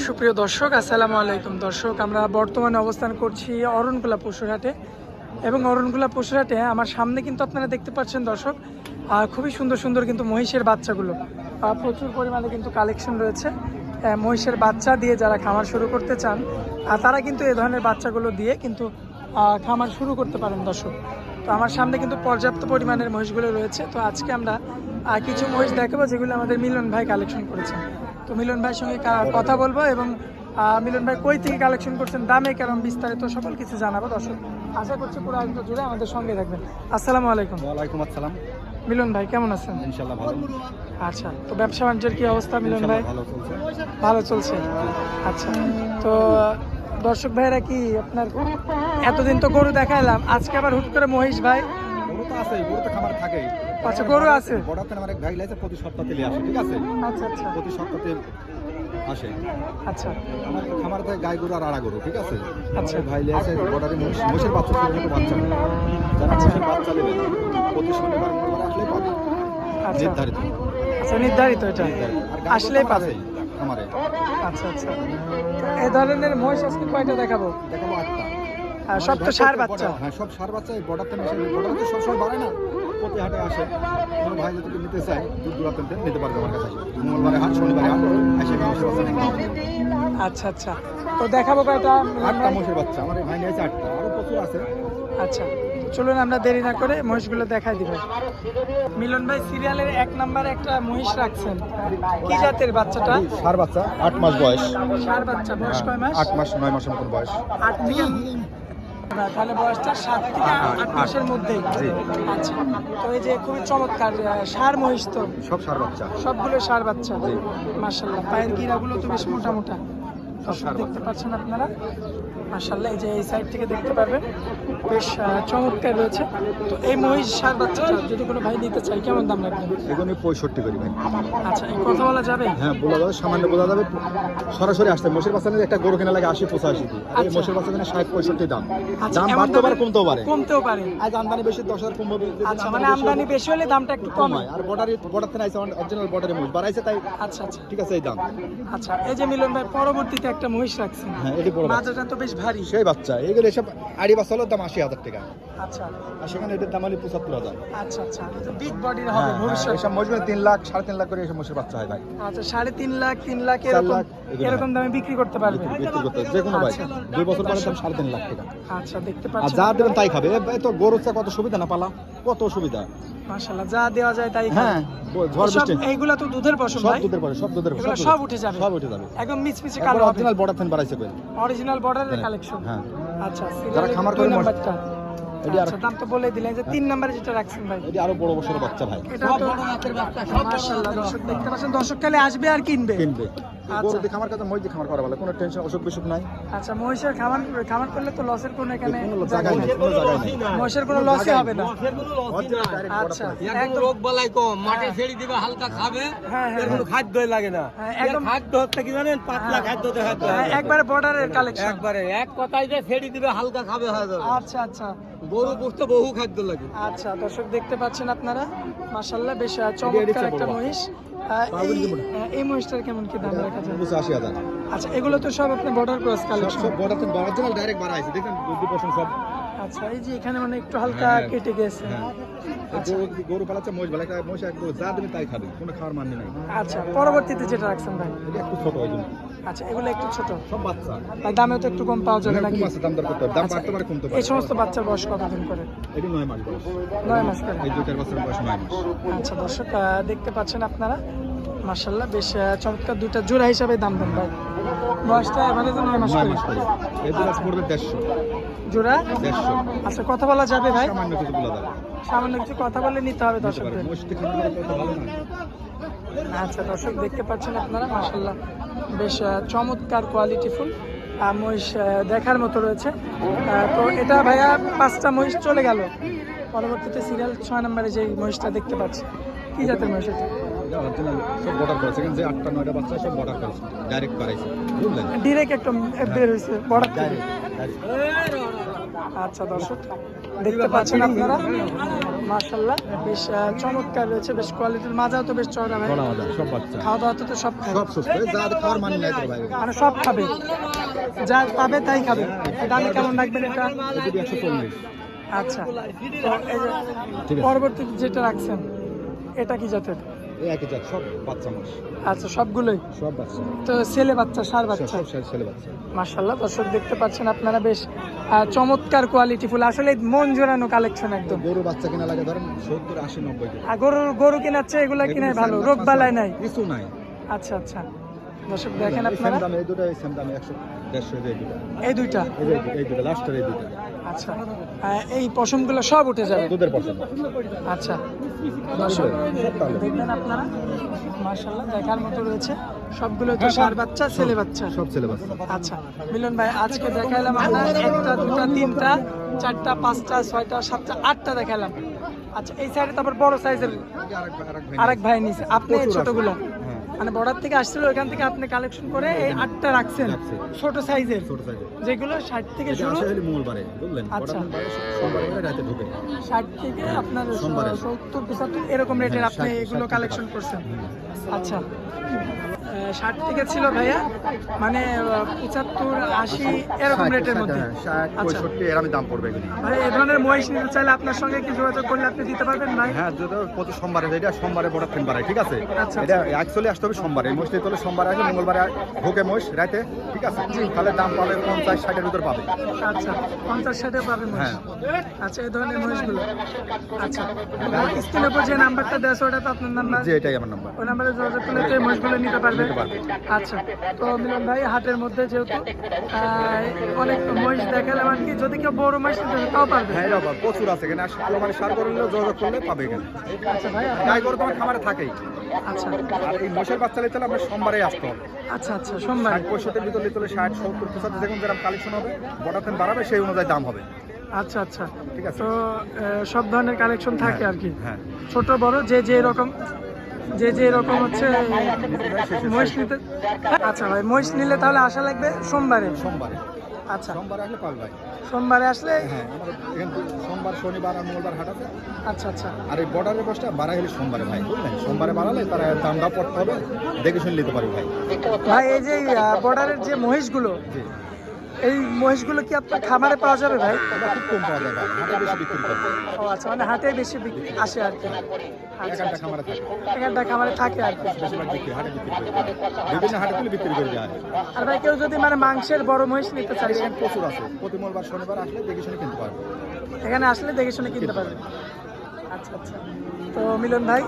সুপ্রিয় দর্শক, আসসালামু আলাইকুম। দর্শক, আমরা বর্তমানে অবস্থান করছি অরণকুলা পশুরহাটে এবং অরণকুলা পশুরহাটে আমার সামনে কিন্তু আপনারা দেখতে পাচ্ছেন দর্শক, খুবই সুন্দর সুন্দর কিন্তু মহিষের বাচ্চাগুলো প্রচুর পরিমাণে কিন্তু কালেকশন রয়েছে। মহিষের বাচ্চা দিয়ে যারা খামার শুরু করতে চান তারা কিন্তু এই ধরনের বাচ্চাগুলো দিয়ে কিন্তু খামার শুরু করতে পারেন দর্শক। তো আমার সামনে কিন্তু পর্যাপ্ত পরিমাণের মহিষগুলো রয়েছে। তো আজকে আমরা কিছু মহিষ দেখাবো যেগুলো আমাদের মিলন ভাই কালেকশন করেছেন। তো মিলন ভাইয়ের সঙ্গে কথা বলবো এবং মিলন ভাই কই থেকে কালেকশন করছেন, দামে কেমন, বিস্তারিত সকল কিছু জানাবো দর্শক। আশা করছি পুরো আয়োজন জুড়ে আমাদের সঙ্গে থাকবেন। আসসালামু আলাইকুম। ওয়ালাইকুম আসসালাম। মিলন ভাই কেমন আছেন? ইনশাআল্লাহ ভালো। আচ্ছা, তো ব্যবসা বাণিজ্যের কি অবস্থা মিলন ভাই? ভালো চলছে। ভালো চলছে। আচ্ছা, তো দর্শক ভাইরা কি আপনার এতদিন তো গরু দেখাইলাম, আজকে আবার হুট করে মহিষ ভাই? গরু তো আছে, গরু তো খামার থাকে। আচ্ছা, গরু আছে। বড়াতে আমার এক ভাই লাইছে প্রতি সপ্তাহে তেলে আসে, ঠিক আছে? আচ্ছা আচ্ছা প্রতি সপ্তাহে আসে। আচ্ছা আমার খামার থেকে গাই গরু আর আড়া গরু, ঠিক আছে? আচ্ছা। ভাই লাইছে বড়াতে মোষের বাচ্চা, ছোট বাচ্চা। যারা মোষের বাচ্চা নেবে প্রতি শনিবার মঙ্গলবার আসলেই পাবে। আচ্ছা নির্ধারিত। আচ্ছা, নির্ধারিত এটা আসলেই পাবে। খামারে। আচ্ছা আচ্ছা, এই ধরনের মহিষ আজকে কয়টা দেখাবো? দেখাবো 8টা। সব তো ষাঁড় বাচ্চা? হ্যাঁ, সব ষাঁড় বাচ্চা। বর্ডার থেকে বর্ডার তো সবসময় বাড়ে না, প্রতি হাটে আসে। কোনো ভাই যদি নিতে চায় দূর দূরান্ত নিতে পারবে আমার কাছে। মঙ্গলবারে হাট, শনিবারে হাট, এসে মোষের বাচ্চা নিতে পারবে। আচ্ছা আচ্ছা, তো দেখাবো কয়টা? 8টা মোষের বাচ্চা আমার ভাই নিয়েছে 8টা, আরো প্রচুর আছে। আচ্ছা, চলুন আমরা দেরি না করে মহিষগুলো দেখাই দিব। মিলন ভাই সিরিয়ালের 1 নম্বরে একটা মহিষ রাখছেন, কি জাতের বাচ্চাটা? ষাঁড় বাচ্চা, 8 মাস বয়স। ষাঁড় বাচ্চা, বয়স কয় মাস? 8 মাস 9 মাসের মতন বয়স। 8 থেকে তাহলে বয়সটা 7 থেকে 8 মাসের মধ্যেই। আচ্ছা, তো এই যে খুবই চমৎকার ষাঁড় মহিষ, তো সব ষাঁড় বাচ্চা, সবগুলো ষাঁড় বাচ্চা। মাশাআল্লাহ, পায়ের গিরাগুলো তো বেশ মোটা মোটা দেখতে পাচ্ছেন আপনারা। মাশাআল্লাহ, এই যে এই সাইড থেকে দেখতে পারবেন বেশ চমৎকার রয়েছে। তো এই মহিষ ষাঁড় বাচ্চাটা যদি কোনো ভাই নিতে চাই কেমন দাম রাখবেন? এগুলো 65 করি ভাই। আচ্ছা, এই কথা বলা যাবে? হ্যাঁ, বলা যাবে, সামান্য বলা যাবে। সরাসরি আসতে মোষের বাচ্চা নিয়ে একটা গরু কেনা লাগে 80-85 দিই, আর এই মোষের বাচ্চা কিনে 60-65 দাম। দাম বাড়তে পারে, কমতেও পারে। আজ আমদানি বেশি, 10,000 কম হবে। আচ্ছা, মানে আমদানি বেশি হলে দামটা একটু কম হয়। আর বর্ডার থেকে আইছে অরিজিনাল বর্ডারে মোষ বাড়াইছে, তাই। আচ্ছা আচ্ছা, ঠিক আছে, এই দাম। আচ্ছা, এই যে মিলন ভাই পরবর্তীতে একটা মহিষ রাখছেন, হ্যাঁ, এটি বড় বাচ্চা। মাথাটা তো বেশ ভারী। সেই বাচ্চা এগুলো এসব আড়ি বাচ্চার দাম 80,000 টাকা। আচ্ছা, আর সেখানে এদের দাম হলো 75,000। আচ্ছা আচ্ছা, তো বিগ বডির হবে ভবিষ্যৎ। এসব মোষগুলো 3 লাখ 3.5 লাখ করে এসব মোষের বাচ্চা হয় ভাই। আচ্ছা, 3.5 লাখ 3 লাখ 4 লাখ এরকম দামে বিক্রি করতে পারবে? বিক্রি করতে যে কোনো ভাই 2 বছর পরে দাম 3.5 লাখ টাকা। আচ্ছা, দেখতে আর পাচ্ছেন যা দেবেন তাই খাবে। এই তো গরুর চা কত সুবিধা না পালা, কত সুবিধা। মাশাআল্লাহ, যা দেওয়া যায় তাই। হ্যাঁ, ঝড় বৃষ্টি এইগুলা তো দুধের পশম সব ভাই? দুধের পরে, সব দুধের পরে, এগুলো সব উঠে যাবে? সব উঠে যাবে, একদম মিচমিচে কালো হবে। অরিজিনাল বর্ডার থেকে বাড়াইছে কই, অরিজিনাল বর্ডারের কালেকশন। হ্যাঁ। আচ্ছা, যারা খামার করে নাম্বারটা এটি আর আচ্ছা, দাম তো বলে দিলেন যে 3 নম্বরে যেটা রাখছেন ভাই, এটি আরো বড় বছরের বাচ্চা ভাই। এটা তো মাশাআল্লাহ, দর্শক দেখতে পাচ্ছেন, দর্শক কালে আসবে আর কিনবে। গরু দিয়ে খামার কাছে মই দিয়ে খামার করা ভালো, কোনো টেনশন অসুখ বিসুখ নাই। আচ্ছা, মহিষের খামার করলে তো লসের কোনো এখানে জায়গায় নেই, কোনো জায়গায় নেই। মহিষের কোনো লসই হবে না। আচ্ছা, একদম রোগ বালাই কম, মাঠে ছেড়ে দিবে, হালকা খাবে, হ্যাঁ এর কোনো খাদ্যই লাগে না। একদম খাদ্য হচ্ছে কি জানেন, পাতলা খাদ্য দেখাতে হবে। একবারে বর্ডারের কালেকশন। একবারে এক কথায় যে ছেড়ে দিবে, হালকা খাবে হয়ে যাবে। আচ্ছা আচ্ছা গরু পুষতে বহু খাদ্য লাগে। আচ্ছা, দর্শক দেখতে পাচ্ছেন আপনারা, মাশাআল্লাহ বেশ চমৎকার একটা মহিষ। এই মহিষটার কেমন কি দাম রাখা যায়? 85,000। আচ্ছা, এগুলো তো সব আপনি বর্ডার ক্রস কালেকশন? সব বর্ডার থেকে অরিজিনাল ডাইরেক্ট বাড়াইছে, দেখেন 2% সব। আচ্ছা, এই যে এখানে মানে একটু হালকা কেটে গেছে। গরু পালাচ্ছে, মোষ ভালো, একটা মোষ একদম যা দেবে তাই খাবে, কোনো খাওয়ার মানে নাই। আচ্ছা, পরবর্তীতে যেটা রাখছেন ভাই? এটা একটু ছোট ওই জন্য। আচ্ছা, এগুলো একটু ছোট, সব বাচ্চা, তাই দামে তো একটু কম পাওয়া যাবে নাকি? কম আছে, দাম দর করতে হবে, দাম বাড়তে পারে, কমতে এই পারে। সমস্ত বাচ্চার বয়স কতদিন করে? এটি 9 মাস বয়স। 9 মাস করে। এই 2-4 বছরের বয়স 9 মাস। আচ্ছা, দর্শক দেখতে পাচ্ছেন আপনারা, মাশাআল্লাহ বেশ চমৎকার দুইটা জোড়া হিসাবে দাম দেন ভাই। বয়সটা এবারে তো 9 মাস 9 করে। মাস করে। এই দুটো পড়বে 150 জোড়া। 150। আচ্ছা, কথা বলা যাবে ভাই? সামান্য কিছু বলা যাবে, সামান্য কিছু কথা বলে নিতে হবে নিতে পারে। দর্শকদের। মোষ দিয়ে খামার করা ভালো না। আচ্ছা, দর্শক দেখতে পাচ্ছেন আপনারা, মাশাআল্লাহ বেশ চমৎকার কোয়ালিটিফুল মহিষ দেখার মতো রয়েছে। তো এটা ভাইয়া 5টা মহিষ চলে গেল। পরবর্তীতে সিরিয়াল 6 নম্বরে যে মহিষটা দেখতে পাচ্ছি, কি জাতের মহিষ এটা? এটা অরিজিনাল সব বর্ডার করেছে, কিন্তু যে 8টা 9টা বাচ্চা সব বর্ডার করেছে, ডাইরেক্ট করাইছে, বুঝলেন? ডিরেক্ট একদম বের হয়েছে বর্ডার থেকে। ডাইরেক্ট আচ্ছা দর্শক দেখতে পাচ্ছেন আপনারা, মাশাআল্লাহ বেশ চমৎকার রয়েছে, বেশ কোয়ালিটির, মাজাও তো বেশ চড়া ভাই। সব বাচ্চা খাওয়া দাওয়া তো সব খায়, সব সুস্থ, যা খাওয়ার মান নাই তো ভাই। মানে সব খাবে, যা পাবে তাই খাবে। দামে কেমন রাখবেন এটা? যদি 140। আচ্ছা, তো এই যে পরবর্তী যেটা রাখছেন এটা কি জাতের? এই একই জাত, সব বাচ্চা মাস। আচ্ছা, সবগুলোই সব বাচ্চা, তো ছেলে বাচ্চা, ষাঁড় বাচ্চা। সব ছেলে বাচ্চা। মাশাআল্লাহ দর্শক দেখতে পাচ্ছেন আপনারা, বেশ চমৎকার কোয়ালিটি ফুল, আসলে মন জোড়ানো কালেকশন একদম। গরু বাচ্চা কিনা লাগে ধরেন 70 80 90 টাকা। আর গরু কেনাচ্ছে এগুলা কিনাই ভালো, রোগ বালাই নাই কিছু নাই। আচ্ছা আচ্ছা দর্শক দেখেন আপনারা, দামে এই দুটো সেম দামে 100 150 এই দুটো, এই দুইটা। এই দুটো লাস্টের এই দুটো। আচ্ছা, এই পশমগুলো সব উঠে যাবে। দুধের পছন্দ। আচ্ছা দর্শক দেখবেন আপনারা, মাশাআল্লাহ দেখার মতো রয়েছে, সবগুলো তো ষাঁড় বাচ্চা, ছেলে বাচ্চা। সব ছেলে বাচ্চা। আচ্ছা মিলন ভাই, আজকে দেখাইলাম আমরা 1টা 2টা 3টা 4টা 5টা 6টা 7টা 8টা দেখাইলাম। আচ্ছা, এই সাইডে তারপর বড় সাইজের আরেক ভাই নিছে, আপনি এই ছোটগুলো মানে বর্ডার থেকে আসছিল, ওইখান থেকে আপনি কালেকশন করে এই 8টা রাখছেন ছোট সাইজের, যেগুলো 60 থেকে শুরু। মঙ্গলবারে বুঝলেন, আচ্ছা, সোমবারে রাতে ঢুকে 60 থেকে আপনার 70 75 এরকম রেটের আপনি এগুলো কালেকশন করছেন। আচ্ছা, 60 থেকে ছিল ভাইয়া, মানে 75 80 এরকম রেটের মধ্যে। 60 65 এর আমি দাম পড়বে এগুলি ভাই এই ধরনের মহিষ নিতে চাইলে আপনার সঙ্গে কি যোগাযোগ করলে আপনি দিতে পারবেন ভাই? হ্যাঁ, যেটা প্রতি সোমবারে, এটা সোমবারে বড় তিন বারে, ঠিক আছে? আচ্ছা, এটা অ্যাকচুয়ালি আসতে হবে সোমবারে, এই মহিষটি তোলে সোমবারে আসে, মঙ্গলবারে ঢোকে মহিষ রাতে, ঠিক আছে? তাহলে দাম পাবে 50 60 এর ভিতর পাবে। আচ্ছা, 50 60 পাবেন মহিষ। হ্যাঁ। আচ্ছা, এই ধরনের মহিষগুলো। আচ্ছা, স্ক্রিনের উপর যে নাম্বারটা দেওয়া আছে ওটা তো আপনার নাম্বার? জি, এটাই আমার নাম্বার। ওই নাম্বারে যোগাযোগ করলে তো এই মহিষগুলো নিতে পারবেন। আচ্ছা, তো মিলন ভাই হাটের মধ্যে যেহেতু অনেক মহিষ দেখালাম আর কি, যদি কেউ বড় মহিষ নিতে চায় তাও পারবে? হ্যাঁ, এটা প্রচুর আছে এখানে, মানে সার করলে যোগাযোগ করলে পাবে এখানে। আচ্ছা ভাই, গাই গরু তোমার খামারে থাকেই। আচ্ছা, আর এই মহিষের বাচ্চা নিতে হলে আমরা সোমবারে আসতে হবে। আচ্ছা আচ্ছা, সোমবার 60 65 ভিতর নিতে হলে 60 70 75 দেখুন যেরকম কালেকশন হবে, বড় তেন বাড়াবে, সেই অনুযায়ী দাম হবে। আচ্ছা আচ্ছা, ঠিক আছে। তো সব ধরনের কালেকশন থাকে আর কি, হ্যাঁ, ছোট বড় যে রকম হচ্ছে মহিষ নিতে। আচ্ছা ভাই, মহিষ নিলে তাহলে আসা লাগবে সোমবারে? সোমবারে। আচ্ছা, সোমবারে আসলে পাবে ভাই। সোমবারে আসলে। হ্যাঁ, আমাদের এখান থেকে সোমবার শনিবার আর মঙ্গলবার হাট আছে। আচ্ছা আচ্ছা, আর এই বর্ডারের বসটা বাড়াই হলে সোমবারে ভাই, বুঝলেন? সোমবারে বাড়ালে তারা দামটা পড়তে হবে, দেখে শুনে নিতে পারবে ভাই। ভাই এই যে বর্ডারের যে মহিষগুলো, জি, এই মহিষগুলো কি আপনার খামারে পাওয়া যাবে ভাই? এটা খুব কম পাওয়া যায় ভাই, হাটে বেশি বিক্রি করে। ও আচ্ছা, মানে হাটে বেশি আসে আর কি। আচ্ছা, এখানটা খামারে থাকে, এখানটা খামারে থাকে আর কি। বেশিরভাগ বিক্রি হাটে বিক্রি করে, বিভিন্ন হাটে তুলে বিক্রি করে দেওয়া হয়। আর ভাই কেউ যদি মানে মাংসের বড় মহিষ নিতে চায়, এখানে প্রচুর আছে, প্রতি মঙ্গলবার শনিবার আসলে দেখে শুনে কিনতে পারবে। এখানে আসলে দেখে শুনে কিনতে পারবেন। আচ্ছা আচ্ছা, তো মিলন ভাই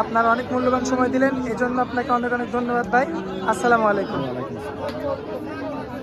আপনার অনেক মূল্যবান সময় দিলেন, এই জন্য আপনাকে অনেক অনেক ধন্যবাদ ভাই। আসসালামু আলাইকুম। ওয়ালাইকুম আসসালাম।